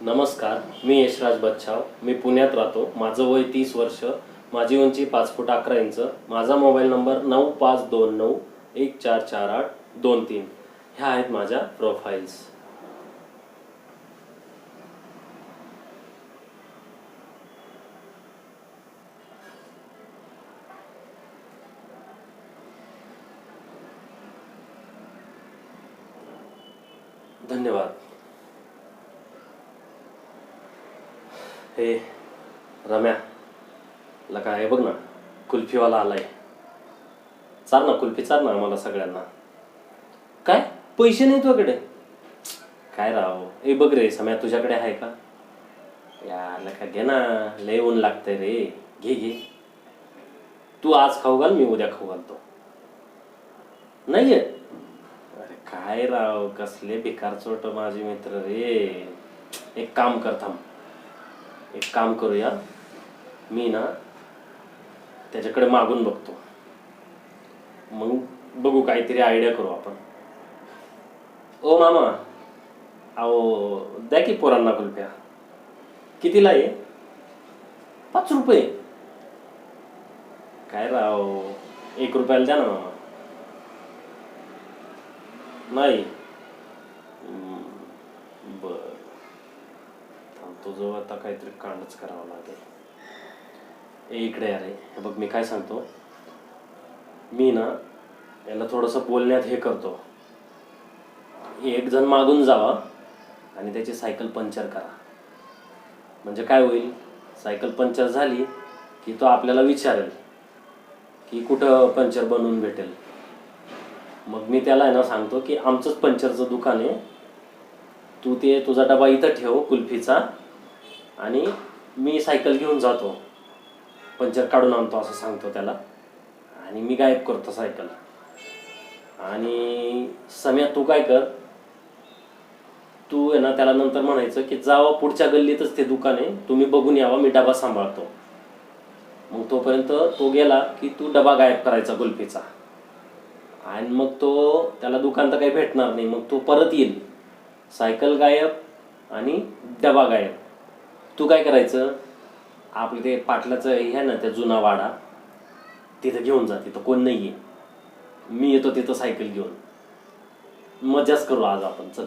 नमस्कार, मी यशराज बच्छाव. मी पुण्यात राहतो. माझं वय 30 वर्ष. माझी उंची 5 फूट 11 इंच. माझा मोबाईल नंबर 9529144823. ह्या आहेत माझ्या प्रोफाईल्स. धन्यवाद. हे रम्या, लका हे बघ ना, कुल्फीवाला आलाय. चाल ना, कुल्फी चाल ना आम्हाला सगळ्यांना. काय पैसे नाही तुझ्याकडे? काय राव, ए बघ रे सम्या, तुझ्याकडे आहे का? या लका घे ना, लय ऊन लागतंय रे. घे घे. तू आज खाऊ घाल, मी उद्या खाऊ घालतो. नाहीये? अरे काय राव, कसले भिकार चोट माझे मित्र रे. एक काम कर, थांब, एक काम करूया. मी ना त्याच्याकडे मागून बघतो, मग बघू काहीतरी आयडिया करू आपण. ओ मामा, अहो द्या की पोरांना कुल्फ्या. कितीला आहे? 5 रुपये? काय राव, 1 रुपयाला द्या ना मामा. नाही? बर, थांबतो जो आता काहीतरी कांडच करावं लागेल. इकडे अरे, हे बघ मी काय सांगतो. मी ना याला थोडंसं बोलण्यात हे करतो. एक जण मागून जावा आणि त्याची सायकल पंक्चर करा. म्हणजे काय होईल, सायकल पंक्चर झाली की तो आपल्याला विचारेल की कुठं पंक्चर बनवून भेटेल. मग मी त्याला आहे ना सांगतो की आमचंच पंक्चरचं दुकान आहे, तू ते तुझा डबा इथं ठेव कुल्फीचा, आणि मी सायकल घेऊन जातो, पंक्चर काढून आणतो असं सांगतो त्याला. आणि मी गायब करतो सायकल. आणि सम्या तू काय कर, तू आहे ना त्याला नंतर म्हणायचं की जावा पुढच्या गल्लीतच ते दुकान आहे, तुम्ही बघून यावा, मी डबा सांभाळतो. मग तोपर्यंत तो गेला की तू डबा गायब करायचा कुल्फीचा. आणि मग तो त्याला दुकान तर काही भेटणार नाही, मग तो परत येईल. सायकल गायब आणि डबा गायब. तू काय करायचं, आपलं ते पाटलाचं हे आहे ना, त्या जुना वाडा, तिथं घेऊन जा. तिथं कोण नाही आहे, मी येतो तिथं सायकल घेऊन. मजाच करू आज आपण, चल.